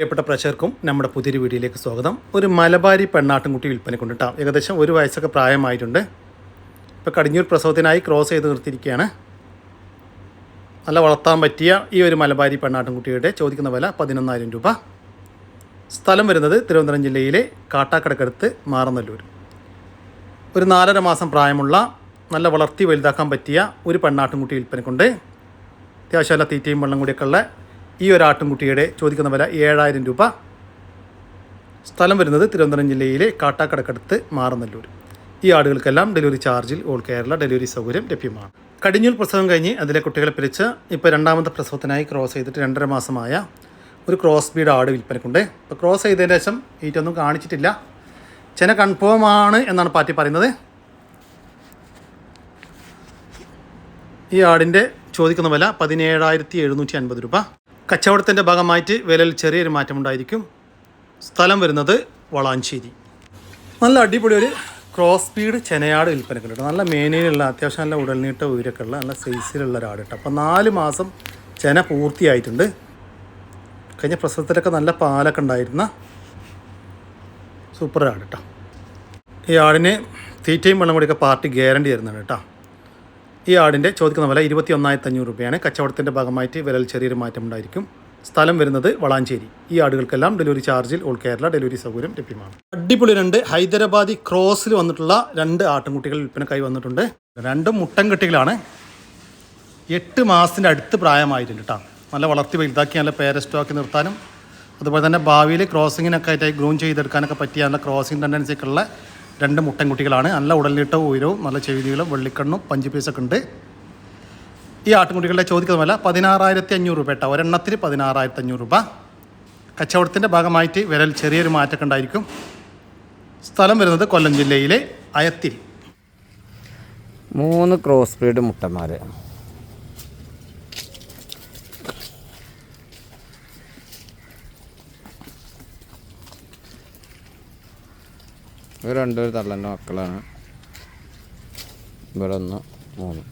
പ്രിയപ്പെട്ട പ്രേക്ഷകർക്കും നമ്മുടെ പുതിയൊരു വീഡിയോയിലേക്ക് സ്വാഗതം. ഒരു മലബാരി പെണ്ണാട്ടുംകുട്ടി വിൽപ്പനയ്ക്കുണ്ട് കേട്ടോ. ഏകദേശം 1 വയസ്സൊക്കെ പ്രായമായിട്ടുണ്ട്. ഇപ്പോൾ കടിഞ്ഞൂർ പ്രസവത്തിനായി ക്രോസ് ചെയ്ത് നിർത്തിയിരിക്കുകയാണ്. നല്ല വളർത്താൻ പറ്റിയ ഈ ഒരു മലബാരി പെണ്ണാട്ടുംകുട്ടിയുടെ ചോദിക്കുന്ന വില 11,000 രൂപ. സ്ഥലം വരുന്നത് തിരുവനന്തപുരം ജില്ലയിലെ കാട്ടാക്കടക്കടുത്ത് മാറനല്ലൂർ. ഒരു 4.5 മാസം പ്രായമുള്ള നല്ല വളർത്തി വലുതാക്കാൻ പറ്റിയ ഒരു പെണ്ണാട്ടുംകുട്ടി വിൽപ്പനയ്ക്കുണ്ട്. അത്യാവശ്യം നല്ല തീറ്റയും വെള്ളം കൂടിയൊക്കെ ഉള്ള ഈ ഒരു ആട്ടുംകുട്ടിയുടെ ചോദിക്കുന്ന വില 7,000 രൂപ. സ്ഥലം വരുന്നത് തിരുവനന്തപുരം ജില്ലയിലെ കാട്ടാക്കടക്കടുത്ത് മാറനല്ലൂർ. ഈ ആടുകൾക്കെല്ലാം ഡെലിവറി ചാർജിൽ ഓൾ കേരള ഡെലിവറി സൗകര്യം ലഭ്യമാണ്. കടിഞ്ഞൂൽ പ്രസവം കഴിഞ്ഞ് അതിലെ കുട്ടികളെ പിരിച്ച് ഇപ്പോൾ 2ാമത്തെ പ്രസവത്തിനായി ക്രോസ് ചെയ്തിട്ട് 2.5 മാസമായ ഒരു ക്രോസ് ബീഡ് ആട് വിൽപ്പനയ്ക്കുണ്ട്. ഇപ്പോൾ ക്രോസ് ചെയ്തതിന് ശേഷം ഈറ്റൊന്നും കാണിച്ചിട്ടില്ല. ചെന കൺഫേം ആണ് എന്നാണ് പാർട്ടി പറയുന്നത്. ഈ ആടിൻ്റെ ചോദിക്കുന്ന വില 17,750 രൂപ. കച്ചവടത്തിൻ്റെ ഭാഗമായിട്ട് വിലയിൽ ചെറിയൊരു മാറ്റമുണ്ടായിരിക്കും. സ്ഥലം വരുന്നത് വളാഞ്ചേരി. നല്ല അടിപൊളി ഒരു ക്രോസ് സ്പീഡ് ചെനയാട് വിൽപ്പനക്കുണ്ട്. നല്ല മേനയിലുള്ള അത്യാവശ്യം നല്ല ഉടൽനീട്ട ഉയരൊക്കെ ഉള്ള നല്ല സൈസിലുള്ള ഒരാട് കേട്ടോ. അപ്പോൾ 4 മാസം ചെന പൂർത്തിയായിട്ടുണ്ട്. കഴിഞ്ഞ പ്രസവത്തിലൊക്കെ നല്ല പാലൊക്കെ ഉണ്ടായിരുന്ന സൂപ്പർ ആട് കേട്ടോ. ഈ ആടിന് തീറ്റയും വെള്ളം കൂടിയൊക്കെ പാർട്ടി ഗ്യാരണ്ടി തരുന്നുണ്ട് കേട്ടോ. ഈ ആടിൻ്റെ ചോദിക്കുന്ന വില 21,500 രൂപയാണ്. കച്ചവടത്തിൻ്റെ ഭാഗമായിട്ട് വിലയിൽ ചെറിയൊരു മാറ്റം ഉണ്ടായിരിക്കും. സ്ഥലം വരുന്നത് വളാഞ്ചേരി. ഈ ആടുകൾക്കെല്ലാം ഡെലിവറി ചാർജിൽ ഓൾ കേരള ഡെലിവരി സൗകര്യം ലഭ്യമാണ്. അടിപൊളി 2 ഹൈദരാബാദി ക്രോസിൽ വന്നിട്ടുള്ള 2 ആട്ടുംകുട്ടികൾ വിൽപ്പനക്കായി വന്നിട്ടുണ്ട്. 2 മുട്ടൻ കെട്ടികളാണ്. 8 മാസത്തിൻ്റെ അടുത്ത് പ്രായമായിട്ടുണ്ട് കേട്ടോ. നല്ല വളർത്തി വലുതാക്കി നല്ല പേരസ്റ്റോക്കി നിർത്താനും അതുപോലെ തന്നെ ഭാവിയിൽ ക്രോസിങ്ങിനൊക്കെ ആയിട്ട് ഗ്രൂം ചെയ്തെടുക്കാനൊക്കെ പറ്റിയ നല്ല ക്രോസിങ് ടെൻഡൻസിയൊക്കെ ഉള്ള 2 മുട്ടൻകുട്ടികളാണ്. നല്ല ഉടലിട്ടവും ഉയരവും നല്ല ചെവിതികളും വെള്ളിക്കണ്ണും പഞ്ച് പീസൊക്കെ ഉണ്ട്. ഈ ആട്ടുംകുട്ടികളുടെ ചോദിക്കുന്ന വില 16,500 രൂപ കേട്ടോ. ഒരെണ്ണത്തിന് 16,500 രൂപ. കച്ചവടത്തിൻ്റെ ഭാഗമായിട്ട് വിലയിൽ ചെറിയൊരു മാറ്റമൊക്കെ ഉണ്ടായിരിക്കും. സ്ഥലം വരുന്നത് കൊല്ലം ജില്ലയിലെ അയത്തിൽ. 3 ക്രോസ് ബ്രീഡ് മുട്ടന്മാർ. ഇവർ 2 തള്ളൻ്റെ മക്കളാണ്. ഇവിടെ 1, 3.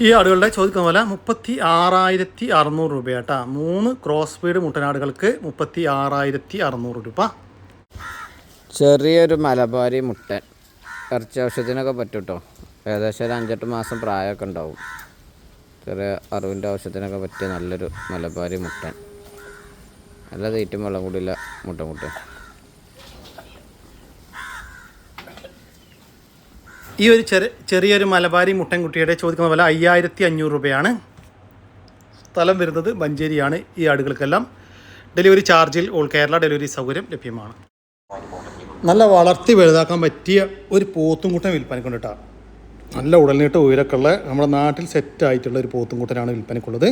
ഈ ആടുകളുടെ ചോദിക്കുന്ന പോലെ 36,600 രൂപ കേട്ടോ. 3 ക്രോസ് സ്പീഡ് മുട്ടനാടുകൾക്ക് 36,600 രൂപ. ചെറിയൊരു മലബാരി മുട്ടൻ ഇറച്ചി ആവശ്യത്തിനൊക്കെ പറ്റും കേട്ടോ. ഏകദേശം ഒരു 5-8 മാസം പ്രായമൊക്കെ ഉണ്ടാവും. ചെറിയ അറിവിൻ്റെ ആവശ്യത്തിനൊക്കെ പറ്റിയ നല്ലൊരു മലബാരി മുട്ടൻ. നല്ല തീറ്റും വെള്ളം കൂടിയില്ല മുട്ടൻ. ഈ ഒരു ചെറിയൊരു മലബാരി മുട്ടൻകുട്ടിയുടെ ചോദിക്കുന്ന വില 5,500 രൂപയാണ്. സ്ഥലം വരുന്നത് മഞ്ചേരിയാണ്. ഈ ആടുകൾക്കെല്ലാം ഡെലിവറി ചാർജിൽ ഓൾ കേരള ഡെലിവറി സൗകര്യം ലഭ്യമാണ്. നല്ല വളർത്തി വലുതാക്കാൻ പറ്റിയ ഒരു പോത്തുംകുട്ടൻ വിൽപ്പനക്കുണ്ട് കേട്ടോ. നല്ല ഉടൽനീട്ട ഉയരൊക്കെ ഉള്ള നമ്മുടെ നാട്ടിൽ സെറ്റായിട്ടുള്ള ഒരു പോത്തുംകുട്ടനാണ് വിൽപ്പനക്കുള്ളത്.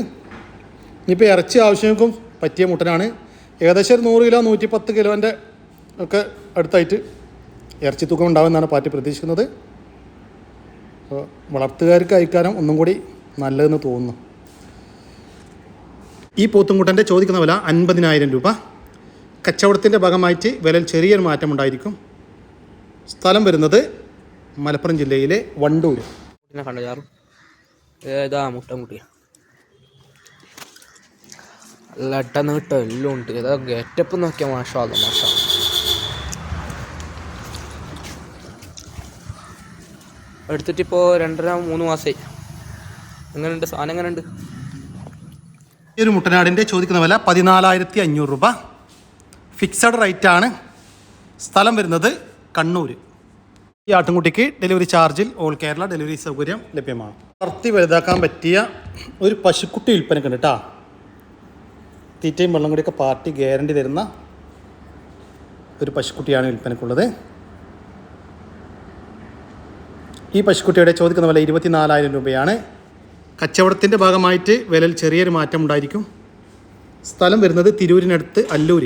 ഇനിയിപ്പോൾ ഇറച്ചി ആവശ്യങ്ങൾക്കും പറ്റിയ മുട്ടനാണ്. ഏകദേശം ഒരു 100 കിലോ 110 കിലോൻ്റെ ഒക്കെ അടുത്തായിട്ട് ഇറച്ചി തൂക്കം ഉണ്ടാകുമെന്നാണ് പാർട്ടി പ്രതീക്ഷിക്കുന്നത്. അപ്പോൾ വളർത്തുകാർക്ക് അയക്കാനും ഒന്നും കൂടി നല്ലതെന്ന് തോന്നുന്നു. ഈ പോത്തുംകുട്ടൻ്റെ ചോദിക്കുന്ന വില 50,000 രൂപ. കച്ചവടത്തിൻ്റെ ഭാഗമായിട്ട് വിലയിൽ ചെറിയൊരു മാറ്റമുണ്ടായിരിക്കും. സ്ഥലം വരുന്നത് മലപ്പുറം ജില്ലയിലെ വണ്ടൂർ. മുട്ടൻകുട്ടി നല്ല അട്ട നീട്ടോ എല്ലാം ഉണ്ട്. ഏതാ ഗെറ്റപ്പ് നോക്കിയാൽ മാഷാ. എടുത്തിട്ടിപ്പോൾ 2.5-3 മാസമായി. എങ്ങനെയുണ്ട് സാധനം? എങ്ങനെയുണ്ട്? ഈ ഒരു മുട്ടനാടിൻ്റെ ചോദിക്കുന്ന വില 14,500 രൂപ. ഫിക്സഡ് റേറ്റ് ആണ്. സ്ഥലം വരുന്നത് കണ്ണൂർ. ഈ ആട്ടുംകുട്ടിക്ക് ഡെലിവറി ചാർജിൽ ഓൾ കേരള ഡെലിവറി സൗകര്യം ലഭ്യമാണ്. വളർത്തി വലുതാക്കാൻ പറ്റിയ ഒരു പശുക്കുട്ടി വിൽപ്പനക്കുണ്ട് കേട്ടോ. തീറ്റയും വെള്ളം കൂടിയൊക്കെ പാർട്ടി ഗ്യാരണ്ടി തരുന്ന ഒരു പശുക്കുട്ടിയാണ് വിൽപ്പനക്കുള്ളത്. ഈ പശുക്കുട്ടിയുടെ ചോദിക്കുന്ന വില 24,000 രൂപയാണ്. കച്ചവടത്തിൻ്റെ ഭാഗമായിട്ട് വിലയിൽ ചെറിയൊരു മാറ്റം ഉണ്ടായിരിക്കും. സ്ഥലം വരുന്നത് തിരൂരിനടുത്ത് അല്ലൂർ.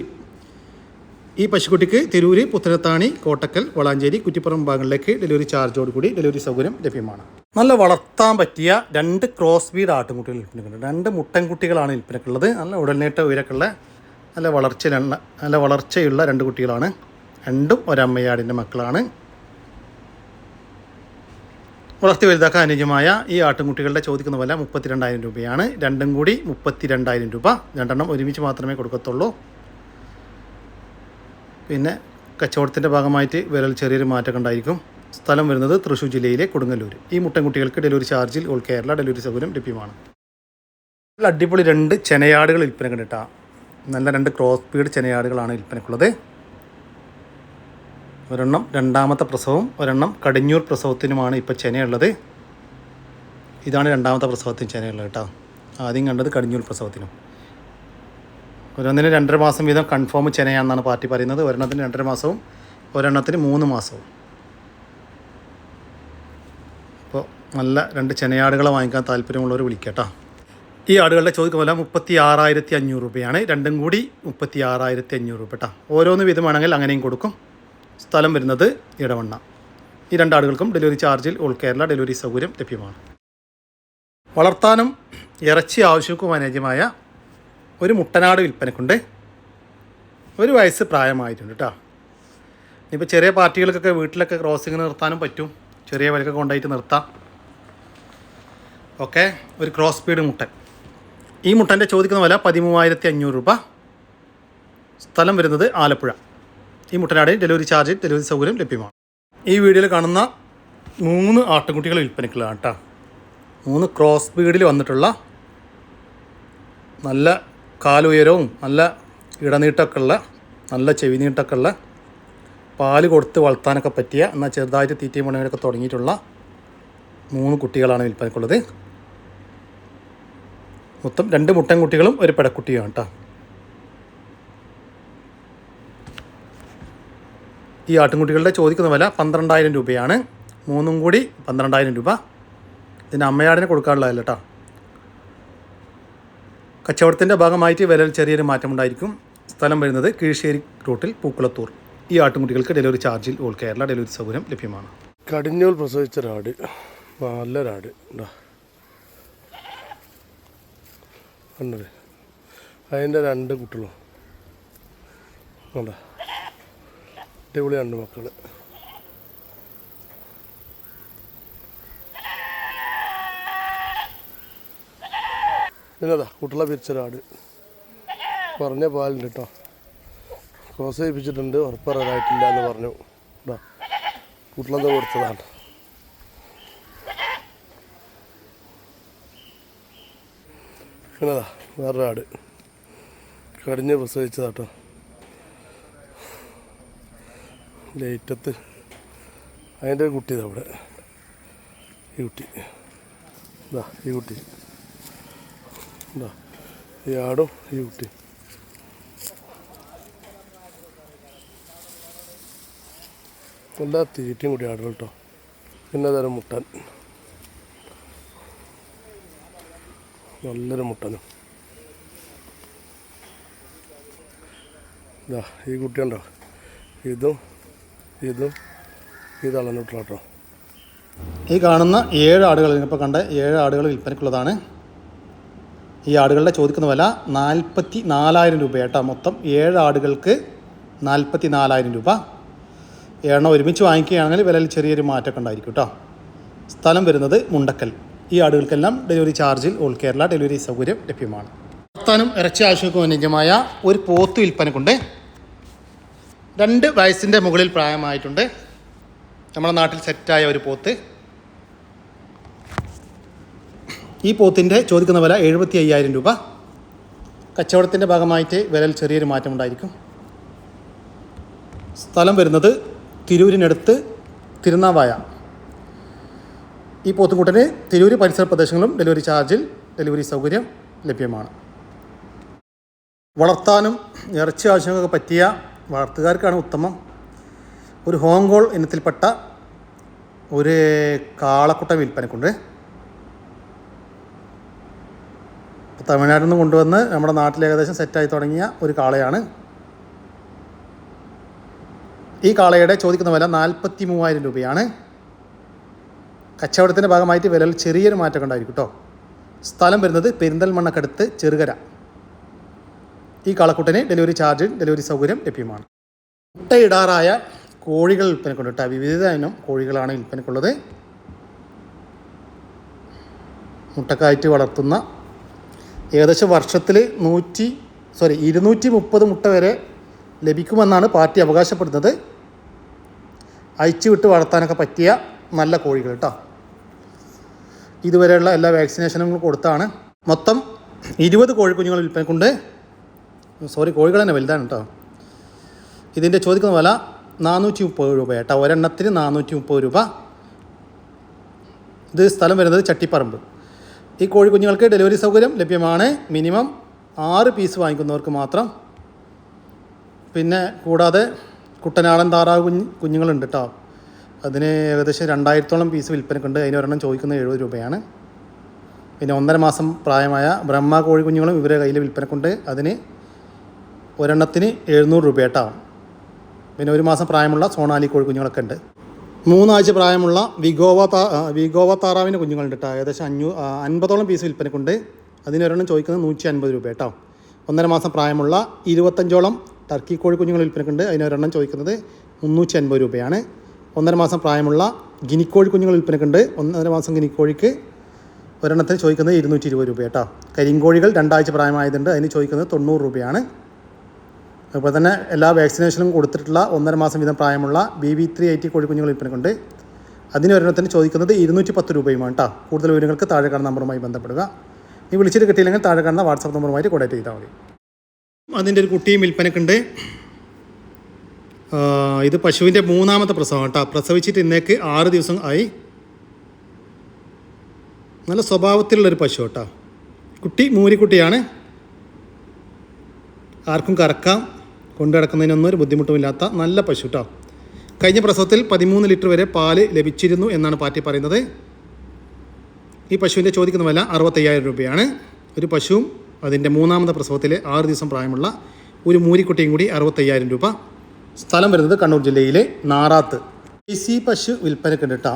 ഈ പശുക്കുട്ടിക്ക് തിരൂര്, പുത്തനത്താണി, കോട്ടക്കൽ, വളാഞ്ചേരി, കുറ്റിപ്പുറം ഭാഗങ്ങളിലേക്ക് ഡെലിവറി ചാർജോടുകൂടി ഡെലിവറി സൗകര്യം ലഭ്യമാണ്. നല്ല വളർത്താൻ പറ്റിയ 2 ക്രോസ് ബീഡ് ആട്ടുംകുട്ടികൾ വിൽപ്പനക്കുണ്ട്. 2 മുട്ടൻകുട്ടികളാണ് വിൽപ്പനക്കുള്ളത്. നല്ല ഉടൽനീട്ട ഉയരക്കുള്ള നല്ല വളർച്ചയുള്ള 2 കുട്ടികളാണ്. രണ്ടും ഒരമ്മയാടിൻ്റെ മക്കളാണ്. വളർത്തി വലുതാക്കാൻ അനുയോജ്യമായ ഈ ആട്ടിൻകുട്ടികളുടെ ചോദിക്കുന്ന വില 32,000 രൂപയാണ്. രണ്ടും കൂടി 32,000 രൂപ. രണ്ടെണ്ണം ഒരുമിച്ച് മാത്രമേ കൊടുക്കത്തുള്ളൂ. പിന്നെ കച്ചവടത്തിൻ്റെ ഭാഗമായിട്ട് വിലയിൽ ചെറിയൊരു മാറ്റം ഉണ്ടായിരിക്കും. സ്ഥലം വരുന്നത് തൃശ്ശൂർ ജില്ലയിലെ കൊടുങ്ങല്ലൂർ. ഈ മുട്ടൻകുട്ടികൾക്ക് ഡെലിവറി ചാർജിൽ ഓൾ കേരള ഡെലിവറി സൗകര്യം ലഭ്യമാണ്. അടിപൊളി 2 ചെനയാടുകൾ വിൽപ്പനക്ക് കിട്ടാം. നല്ല 2 ക്രോസ് ബീഡ് ചെനയാടുകളാണ് വിൽപ്പനക്കുള്ളത്. ഒരെണ്ണം 2ാമത്തെ പ്രസവവും ഒരെണ്ണം കടിഞ്ഞൂർ പ്രസവത്തിനുമാണ് ഇപ്പോൾ ചെനയുള്ളത്. ഇതാണ് 2ാമത്തെ പ്രസവത്തിന് ചെനയുള്ളത് കേട്ടോ. ആദ്യം കണ്ടത് കടിഞ്ഞൂർ പ്രസവത്തിനും. ഓരോന്നിന് 2.5 മാസം വീതം കൺഫേം ചെനയാണെന്നാണ് പാർട്ടി പറയുന്നത്. ഒരെണ്ണത്തിന് 2.5 മാസവും ഒരെണ്ണത്തിന് 3 മാസവും. അപ്പോൾ നല്ല 2 ചെനയാടുകളെ വാങ്ങിക്കാൻ താല്പര്യമുള്ളവർ വിളിക്കട്ടോ. ഈ ആടുകളുടെ ചോദിക്കുന്ന വില 36,500 രൂപയാണ്. രണ്ടും കൂടി 36,500 രൂപ കേട്ടോ. ഓരോന്ന് വീതമാണെങ്കിൽ അങ്ങനെയും കൊടുക്കും. സ്ഥലം വരുന്നത് ഇടവണ്ണ. ഈ 2 ആടുകൾക്കും ഡെലിവറി ചാർജിൽ ഓൾ കേരള ഡെലിവറി സൗകര്യം ലഭ്യമാണ്. വളർത്താനും ഇറച്ചി ആവശ്യക്കും അനുയോജ്യമായ ഒരു മുട്ടനാട് വിൽപ്പനക്കുണ്ട്. 1 വയസ്സ് പ്രായമായിട്ടുണ്ട് കേട്ടോ. ഇനിയിപ്പോൾ ചെറിയ പാർട്ടികൾക്കൊക്കെ വീട്ടിലൊക്കെ ക്രോസിങ് നിർത്താനും പറ്റും. ചെറിയ വിലക്കൊക്കെ കൊണ്ടായിട്ട് നിർത്താം. ഓക്കെ, ഒരു ക്രോസ് ബീഡ് മുട്ടൻ. ഈ മുട്ടൻ്റെ ചോദിക്കുന്ന വില 13,500 രൂപ. സ്ഥലം വരുന്നത് ആലപ്പുഴ. ഈ മുട്ടനാട് ഡെലിവറി ചാർജ് ഡെലിവറി സൗകര്യം ലഭ്യമാണ്. ഈ വീഡിയോയിൽ കാണുന്ന 3 ആട്ടിൻകുട്ടികൾ വിൽപ്പനയ്ക്കുള്ളതാണ് കേട്ടോ. 3 ക്രോസ് ബീഡിൽ വന്നിട്ടുള്ള നല്ല കാലുയരവും നല്ല ഇടനീട്ടമൊക്കെ ഉള്ള നല്ല ചെവി നീട്ടമൊക്കെ ഉള്ള പാല് കൊടുത്ത് വളർത്താനൊക്കെ പറ്റിയ എന്നാൽ ചെറുതായിട്ട് തീറ്റയും പണികളൊക്കെ തുടങ്ങിയിട്ടുള്ള 3 കുട്ടികളാണ് വിൽപ്പനയ്ക്കുള്ളത്. മൊത്തം 2 മുട്ടൻകുട്ടികളും ഒരു പെടക്കുട്ടിയുമാണ് കേട്ടോ. ഈ ആട്ടിൻകുട്ടികളുടെ ചോദിക്കുന്ന വില 12,000 രൂപയാണ്. 3 കൂടി 12,000 രൂപ. ഇതിന് അമ്മയാടിനെ കൊടുക്കാനുള്ളതല്ല കേട്ടോ. കച്ചവടത്തിൻ്റെ ഭാഗമായിട്ട് വിലയിൽ ചെറിയൊരു മാറ്റമുണ്ടായിരിക്കും. സ്ഥലം വരുന്നത് കീഴ്ശ്ശേരി റൂട്ടിൽ പൂക്കുളത്തൂർ. ഈ ആട്ടിൻകുട്ടികൾക്ക് ഡെലിവറി ചാർജിൽ ഓൾ കേരള ഡെലിവറി സൗകര്യം ലഭ്യമാണ്. കടിഞ്ഞൂൽ പ്രസവിച്ചൊരാട്, നല്ലൊരാട് ഉണ്ടോ കണ്ടത്. അതിൻ്റെ 2 കുട്ടികളും ഉണ്ടോ, അടിപൊളി 2 മക്കൾ. പിന്നെതാ കുട്ടികളെ പിരിച്ചൊരാട്, പറഞ്ഞ പാലുണ്ട് കേട്ടോ. ക്രോസ് ചെയ്യിപ്പിച്ചിട്ടുണ്ട്, ഉറപ്പറായിട്ടില്ല എന്ന് പറഞ്ഞു കേട്ടോ. കുട്ടികളെന്താ കൊടുത്തതാണ്. പിന്നെതാ വേറൊരാട് കടിഞ്ഞ് പ്രസവിച്ചതാട്ടോ. ലേറ്റത്ത് അതിൻ്റെ ഒരു കുട്ടി അവിടെ, ഈ കുട്ടി ഇതാ, ഈ കുട്ടി ഇതാ, ഈ ആടും ഈ കുട്ടി. എല്ലാ തീറ്റയും കൂടി ആടുകൾ കേട്ടോ. പിന്നെ തരം മുട്ടൻ, നല്ലൊരു മുട്ടനും. ഇതാ ഈ കുട്ടിയുണ്ടോ, ഇതും ഈ തളന്നിട്ടുള്ള കേട്ടോ. ഈ കാണുന്ന 7 ആടുകൾ, ഇപ്പോൾ കണ്ട 7 ആടുകൾ വിൽപ്പനയ്ക്കുള്ളതാണ്. ഈ ആടുകളുടെ ചോദിക്കുന്ന വില 44,000 രൂപ കേട്ടോ. മൊത്തം 7 ആടുകൾക്ക് 44,000 രൂപ. 7 ഒരുമിച്ച് വാങ്ങിക്കുകയാണെങ്കിൽ വിലയിൽ ചെറിയൊരു മാറ്റമൊക്കെ ഉണ്ടായിരിക്കും കേട്ടോ. സ്ഥലം വരുന്നത് മുണ്ടക്കൽ. ഈ ആടുകൾക്കെല്ലാം ഡെലിവറി ചാർജിൽ ഓൾ കേരള ഡെലിവറി സൗകര്യം ലഭ്യമാണ്. വളർത്താനും ഇറച്ചി ആവശ്യക്കും അനുയോജ്യമായ ഒരു പോത്ത് വിൽപ്പനക്കുണ്ട്. 2 വയസ്സിൻ്റെ മുകളിൽ പ്രായമായിട്ടുണ്ട്. നമ്മുടെ നാട്ടിൽ സെറ്റായ ഒരു പോത്ത്. ഈ പോത്തിൻ്റെ ചോദിക്കുന്ന വില 75,000 രൂപ. കച്ചവടത്തിൻ്റെ ഭാഗമായിട്ട് വിലയിൽ ചെറിയൊരു മാറ്റമുണ്ടായിരിക്കും. സ്ഥലം വരുന്നത് തിരൂരിനടുത്ത് തിരുനാവായ. ഈ പോത്തുംകൂട്ടന് തിരൂർ പരിസര പ്രദേശങ്ങളും ഡെലിവറി ചാർജിൽ ഡെലിവറി സൗകര്യം ലഭ്യമാണ്. വളർത്താനും ഇറച്ചി ആവശ്യമൊക്കെ പറ്റിയ വളർത്തുകാർക്കാണ് ഉത്തമം. ഒരു ഹോങ്കോൾ ഇനത്തിൽപ്പെട്ട ഒരു കാളക്കുട്ട വിൽപ്പനക്കുണ്ട്. തമിഴ്നാട്ടിൽ നിന്ന് കൊണ്ടുവന്ന് നമ്മുടെ നാട്ടിൽ ഏകദേശം സെറ്റായി തുടങ്ങിയ ഒരു കാളയാണ്. ഈ കാളയുടെ ചോദിക്കുന്ന വില 43,000 രൂപയാണ്. കച്ചവടത്തിൻ്റെ ഭാഗമായിട്ട് വിലയിൽ ചെറിയൊരു മാറ്റം ഉണ്ടായിരിക്കും കേട്ടോ. സ്ഥലം വരുന്നത് പെരിന്തൽമണ്ണക്കടുത്ത് ചെറുകര. ഈ കാളക്കുട്ടന് ഡെലിവറി ചാർജ് ഡെലിവറി സൗകര്യം ലഭ്യമാണ്. മുട്ടയിടാറായ കോഴികൾ വിൽപ്പനക്കുണ്ട് കേട്ടോ. വിവിധ ഇനം കോഴികളാണ് വിൽപ്പനക്കുള്ളത്. മുട്ടക്കായിട്ട് വളർത്തുന്ന ഏകദേശം വർഷത്തിൽ 230 മുട്ട വരെ ലഭിക്കുമെന്നാണ് പാർട്ടി അവകാശപ്പെടുന്നത്. അയച്ചു വിട്ട് വളർത്താനൊക്കെ പറ്റിയ നല്ല കോഴികൾ കേട്ടോ. ഇതുവരെയുള്ള എല്ലാ വാക്സിനേഷനും കൊടുത്താണ്. മൊത്തം 20 കോഴിക്കുഞ്ഞുങ്ങൾ വിൽപ്പനക്കുണ്ട്. കോഴികൾ തന്നെ വലുതാണ് കേട്ടോ. ഇതിൻ്റെ ചോദിക്കുന്ന വില 430 രൂപ കേട്ടോ. ഒരെണ്ണത്തിന് 430 രൂപ. ഇത് സ്ഥലം വരുന്നത് ചട്ടിപ്പറമ്പ്. ഈ കോഴിക്കുഞ്ഞുങ്ങൾക്ക് ഡെലിവറി സൗകര്യം ലഭ്യമാണ്. മിനിമം 6 പീസ് വാങ്ങിക്കുന്നവർക്ക് മാത്രം. പിന്നെ കൂടാതെ കുട്ടനാടൻ താറാവ് കുഞ്ഞുങ്ങളുണ്ട് കേട്ടോ. അതിന് ഏകദേശം 2000-ഓളം പീസ് വിൽപ്പനക്കുണ്ട്. അതിന് ഒരെണ്ണം ചോദിക്കുന്നത് 70 രൂപയാണ്. പിന്നെ 1.5 മാസം പ്രായമായ ബ്രഹ്മ കോഴി കുഞ്ഞുങ്ങളും ഇവരെ കയ്യിൽ വിൽപ്പനക്കുണ്ട്. അതിന് ഒരെണ്ണത്തിന് 700 രൂപ കേട്ടോ. പിന്നെ 1 മാസം പ്രായമുള്ള സോണാലി കോഴി കുഞ്ഞുങ്ങളൊക്കെ ഉണ്ട്. 3 ആഴ്ച പ്രായമുള്ള വിഗോവ താറാവിൻ്റെ കുഞ്ഞുങ്ങളുണ്ട് കേട്ടോ. ഏകദേശം 50ഓളം പീസ് വിൽപ്പനക്കുണ്ട്. അതിന് ഒരെണ്ണം ചോദിക്കുന്നത് 150 രൂപ കേട്ടോ. 1.5 മാസം പ്രായമുള്ള 25ഓളം ടർക്കി കോഴി കുഞ്ഞുങ്ങൾ വിൽപ്പനക്കുണ്ട്. അതിന് ഒരെണ്ണം ചോദിക്കുന്നത് 350 രൂപയാണ്. 1.5 മാസം പ്രായമുള്ള ഗിനിക്കോഴി കുഞ്ഞുങ്ങൾ വിൽപ്പനക്കുണ്ട്. 1.5 മാസം ഗിനിക്കോഴിക്ക് ഒരെണ്ണത്തിന് ചോദിക്കുന്നത് 220 രൂപ കേട്ടോ. കരിങ്കോഴികൾ 2 ആഴ്ച പ്രായമായതുണ്ട്. അതിന് ചോദിക്കുന്നത് 90 രൂപയാണ്. അതുപോലെ തന്നെ എല്ലാ വാക്സിനേഷനും കൊടുത്തിട്ടുള്ള 1.5 മാസം വീതം പ്രായമുള്ള BB380 കോഴിക്കുഞ്ഞുങ്ങൾ വിൽപ്പനക്കുണ്ട്. അതിന് ഒരെണ്ണത്തിന് ചോദിക്കുന്നത് 210 രൂപയുമാണ് കേട്ടോ. കൂടുതൽ വിവരങ്ങൾക്ക് താഴെ കാണുന്ന നമ്പറുമായി ബന്ധപ്പെടുക. ഈ വിളിച്ചിട്ട് കിട്ടിയില്ലെങ്കിൽ താഴെ കാണുന്ന വാട്സാപ്പ് നമ്പറുമായിട്ട് കോൺടാക്ട് ചെയ്താൽ മതി. അതിൻ്റെ ഒരു കുട്ടിയും വിൽപ്പനക്കുണ്ട്. ഇത് പശുവിൻ്റെ 3ാമത്തെ പ്രസവം കേട്ടോ. പ്രസവിച്ചിട്ട് ഇന്നേക്ക് 6 ദിവസം ആയി. നല്ല സ്വഭാവത്തിലുള്ളൊരു പശു കേട്ടോ. കുട്ടി മൂരിക്കുട്ടിയാണ്. ആർക്കും കറക്കാം, കൊണ്ടു നടക്കുന്നതിനൊന്നും ഒരു ബുദ്ധിമുട്ടുമില്ലാത്ത നല്ല പശു കേട്ടോ. കഴിഞ്ഞ പ്രസവത്തിൽ 13 ലിറ്റർ വരെ പാല് ലഭിച്ചിരുന്നു എന്നാണ് പാർട്ടി പറയുന്നത്. ഈ പശുവിൻ്റെ ചോദിക്കുന്ന വില 65,000 രൂപയാണ്. ഒരു പശുവും അതിൻ്റെ 3ാമത്തെ പ്രസവത്തിൽ 6 ദിവസം പ്രായമുള്ള ഒരു മൂരിക്കുട്ടിയും കൂടി 65,000 രൂപ. സ്ഥലം വരുന്നത് കണ്ണൂർ ജില്ലയിലെ നാറാത്ത്. ദേശി പശു വിൽപ്പനക്കുണ്ട് കേട്ടോ.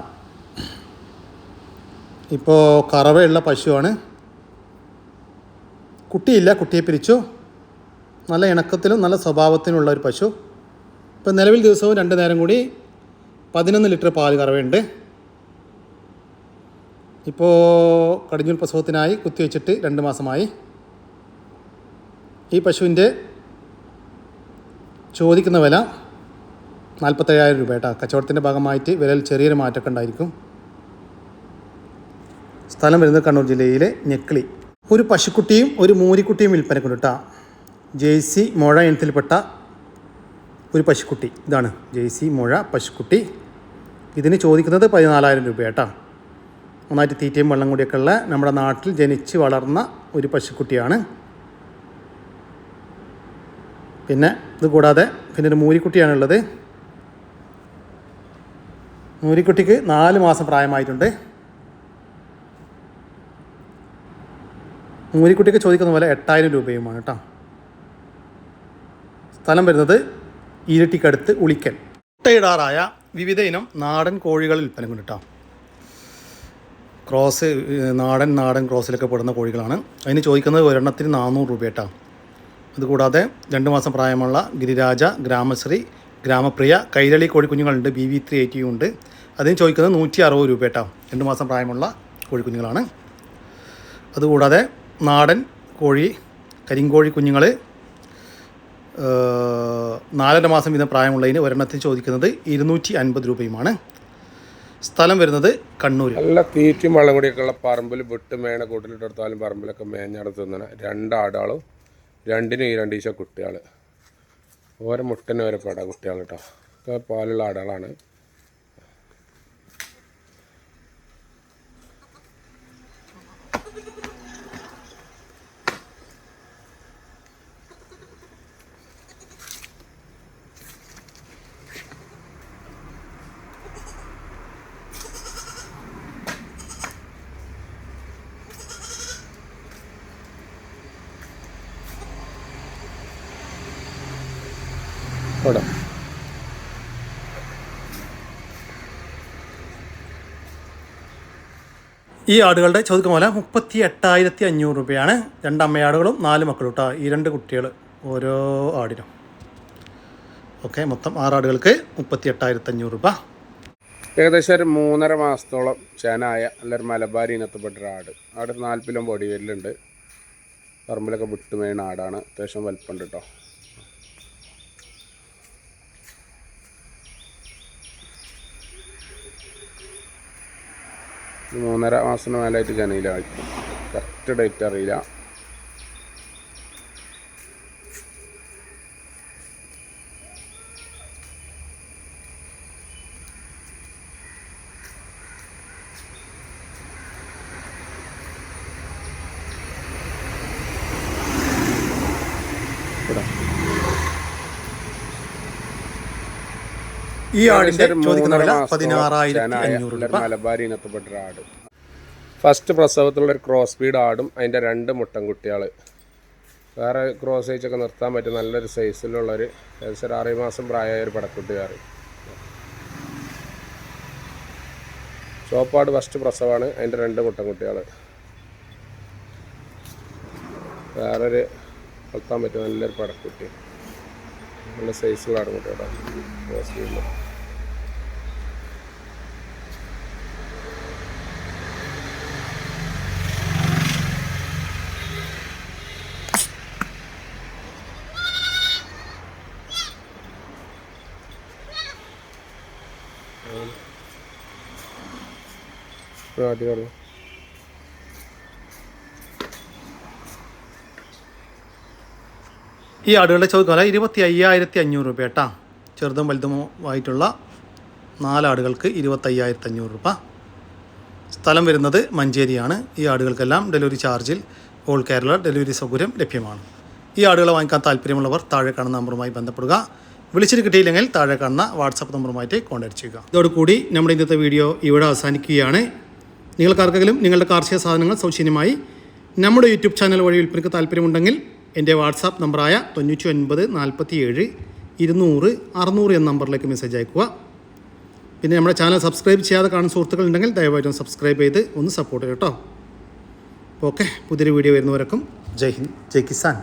ഇപ്പോൾ കറവയുള്ള പശുവാണ്. കുട്ടിയില്ല, കുട്ടിയെ പിരിച്ചു. നല്ല ഇണക്കത്തിലും നല്ല സ്വഭാവത്തിനുള്ള ഒരു പശു. ഇപ്പോൾ നിലവിൽ ദിവസവും 2 നേരം കൂടി 11 ലിറ്റർ പാൽ കറവയുണ്ട്. ഇപ്പോൾ കടിഞ്ഞൂൽ പ്രസവത്തിനായി കുത്തിവെച്ചിട്ട് 2 മാസമായി. ഈ പശുവിൻ്റെ ചോദിക്കുന്ന വില 47,000 രൂപ കേട്ടോ. കച്ചവടത്തിൻ്റെ ഭാഗമായിട്ട് വിലയിൽ ചെറിയൊരു മാറ്റമൊക്കെ ഉണ്ടായിരിക്കും. സ്ഥലം വരുന്നത് കണ്ണൂർ ജില്ലയിലെ ഞെക്കിളി. ഒരു പശുക്കുട്ടിയും ഒരു മൂരിക്കുട്ടിയും വിൽപ്പനക്കുണ്ട് കേട്ടോ. ജേഴ്സി മുഴ ഇനത്തിൽപ്പെട്ട ഒരു പശുക്കുട്ടി. ഇതാണ് ജേഴ്സി മുഴ പശുക്കുട്ടി. ഇതിന് ചോദിക്കുന്നത് 14,000 രൂപ കേട്ടോ. നന്നായിട്ട് തീറ്റയും വെള്ളം കൂടിയൊക്കെ ഉള്ള നമ്മുടെ നാട്ടിൽ ജനിച്ച് വളർന്ന ഒരു പശുക്കുട്ടിയാണ്. പിന്നെ ഇത് കൂടാതെ പിന്നെ ഒരു മൂരിക്കുട്ടിയാണുള്ളത്. മൂരിക്കുട്ടിക്ക് 4 മാസം പ്രായമായിട്ടുണ്ട്. മൂരിക്കുട്ടിക്ക് ചോദിക്കുന്ന പോലെ 8,000 രൂപയുമാണ് കേട്ടോ. സ്ഥലം വരുന്നത് ഇരട്ടിക്കടുത്ത് ഉളിക്കൽ. മുട്ടയിടാറായ വിവിധ ഇനം നാടൻ കോഴികൾ വിൽപ്പനക്കുണ്ട് കേട്ടോ. ക്രോസ് നാടൻ ക്രോസിലൊക്കെ പെടുന്ന കോഴികളാണ്. അതിന് ചോദിക്കുന്നത് ഒരെണ്ണത്തിന് 400 രൂപ കേട്ടോ. അതുകൂടാതെ 2 മാസം പ്രായമുള്ള ഗിരിരാജ, ഗ്രാമശ്രീ, ഗ്രാമപ്രിയ, കൈരളി കോഴിക്കുഞ്ഞുങ്ങളുണ്ട്. BB380 ഉണ്ട്. അതിന് ചോദിക്കുന്നത് 160 രൂപ കേട്ടോ. 2 മാസം പ്രായമുള്ള കോഴിക്കുഞ്ഞുങ്ങളാണ്. അതുകൂടാതെ നാടൻ കോഴി, കരിങ്കോഴി കുഞ്ഞുങ്ങൾ 4.5 മാസം വീതം പ്രായമുള്ളതിന് ഒരെണ്ണത്തിന് ചോദിക്കുന്നത് 250 രൂപയുമാണ്. സ്ഥലം വരുന്നത് കണ്ണൂർ. നല്ല തീറ്റയും വെള്ളം കൂടിയൊക്കെ ഉള്ള പറമ്പിൽ വിട്ട് മേണ കൂട്ടിലിട്ടെടുത്താലും പറമ്പിലൊക്കെ മേഞ്ഞടത്ത് തിന്നണ 2 ആടാളും 2നും ഈ 2 ഈശ കുട്ടികൾ. ഓരോ മുട്ടന് ഓരോ പെട കുട്ടികൾ കേട്ടോ. ഒക്കെ പാലുള്ള ആടുകളാണ്. ഇവിടെ ഈ ആടുകളുടെ ചോദിക്കുന്ന പോലെ 38,500 രൂപയാണ്. 2 അമ്മയാടുകളും 4 മക്കളും കേട്ടോ. ഈ 2 കുട്ടികൾ ഓരോ ആടിനും. ഓക്കെ, മൊത്തം 6 ആടുകൾക്ക് 38,500 രൂപ. ഏകദേശം ഒരു 3.5 മാസത്തോളം ചേനായ നല്ലൊരു മലബാരി ഇനത്തിൽപ്പെട്ട ഒരു ആട്. ആട് 40 കിലോ ബോഡി വെയിലുണ്ട്. പറമ്പിലൊക്കെ വിട്ട് മേണ ആടാണ്. അത്യാവശ്യം വലിപ്പമുണ്ട് കേട്ടോ. മൂന്നര മാസത്തിന് മേലായിട്ട് ജനയിലായി. കറക്റ്റ് ഡേറ്റ് അറിയില്ല. ഈ ആടിന്റെ ചോദിക്കുന്ന വില 16,500 രൂപ. മലബാരി ഇനത്തിൽപ്പെട്ട ആട്. ഫസ്റ്റ് പ്രസവത്തിലുള്ള ഒരു ക്രോസ് ബീഡ് ആടും അതിൻ്റെ 2 മുട്ടൻകുട്ടികൾ. വേറെ ക്രോസ് സൈസൊക്കെ നിർത്താൻ പറ്റും നല്ലൊരു സൈസിലുള്ളൊരു ഏകദേശം 6 മാസം പ്രായമായ ഒരു പടക്കുട്ടി കയറി. ചോപ്പാട് ഫസ്റ്റ് പ്രസവമാണ്. അതിൻ്റെ 2 മുട്ടൻകുട്ടികൾ. വേറൊരു വളർത്താൻ പറ്റും നല്ലൊരു പടക്കുട്ടി. നല്ല സൈസുള്ള ആടുകുട്ടിയുടെ ക്രോസ് ബീഡിൽ. ആദ്യം ഈ ആടുകളുടെ ചോദിക്കുന്ന വില 25,500 രൂപ കേട്ടോ. ചെറുതും വലുതുമായിട്ടുള്ള 4 ആടുകൾക്ക് 25,500 രൂപ. സ്ഥലം വരുന്നത് മഞ്ചേരിയാണ്. ഈ ആടുകൾക്കെല്ലാം ഡെലിവറി ചാർജിൽ ഓൾ കേരള ഡെലിവറി സൗകര്യം ലഭ്യമാണ്. ഈ ആടുകളെ വാങ്ങിക്കാൻ താല്പര്യമുള്ളവർ താഴെ കാണുന്ന നമ്പറുമായി ബന്ധപ്പെടുക. വിളിച്ചിട്ട് കിട്ടിയില്ലെങ്കിൽ താഴെ കാണുന്ന വാട്സപ്പ് നമ്പറുമായിട്ട് കോൺടാക്ട് ചെയ്യുക. ഇതോടുകൂടി നമ്മുടെ ഇന്നത്തെ വീഡിയോ ഇവിടെ അവസാനിക്കുകയാണ്. നിങ്ങൾക്കാർക്കെങ്കിലും നിങ്ങളുടെ കാർഷിക സാധനങ്ങൾ സൗജന്യമായി നമ്മുടെ യൂട്യൂബ് ചാനൽ വഴി വിൽപ്പനയ്ക്ക് താല്പര്യമുണ്ടെങ്കിൽ എൻ്റെ വാട്സാപ്പ് നമ്പറായ 99 47 200 600 എന്ന നമ്പറിലേക്ക് മെസ്സേജ് അയക്കുക. പിന്നെ നമ്മുടെ ചാനൽ സബ്സ്ക്രൈബ് ചെയ്യാതെ കാണുന്ന സുഹൃത്തുക്കളുണ്ടെങ്കിൽ ദയവായിട്ടും സബ്സ്ക്രൈബ് ചെയ്ത് ഒന്ന് സപ്പോർട്ട് ചെയ്യട്ടോ. ഓക്കെ, പുതിയൊരു വീഡിയോ വരുന്നവരക്കും ജയ് ഹിന്ദ്, ജയ് കിസാൻ.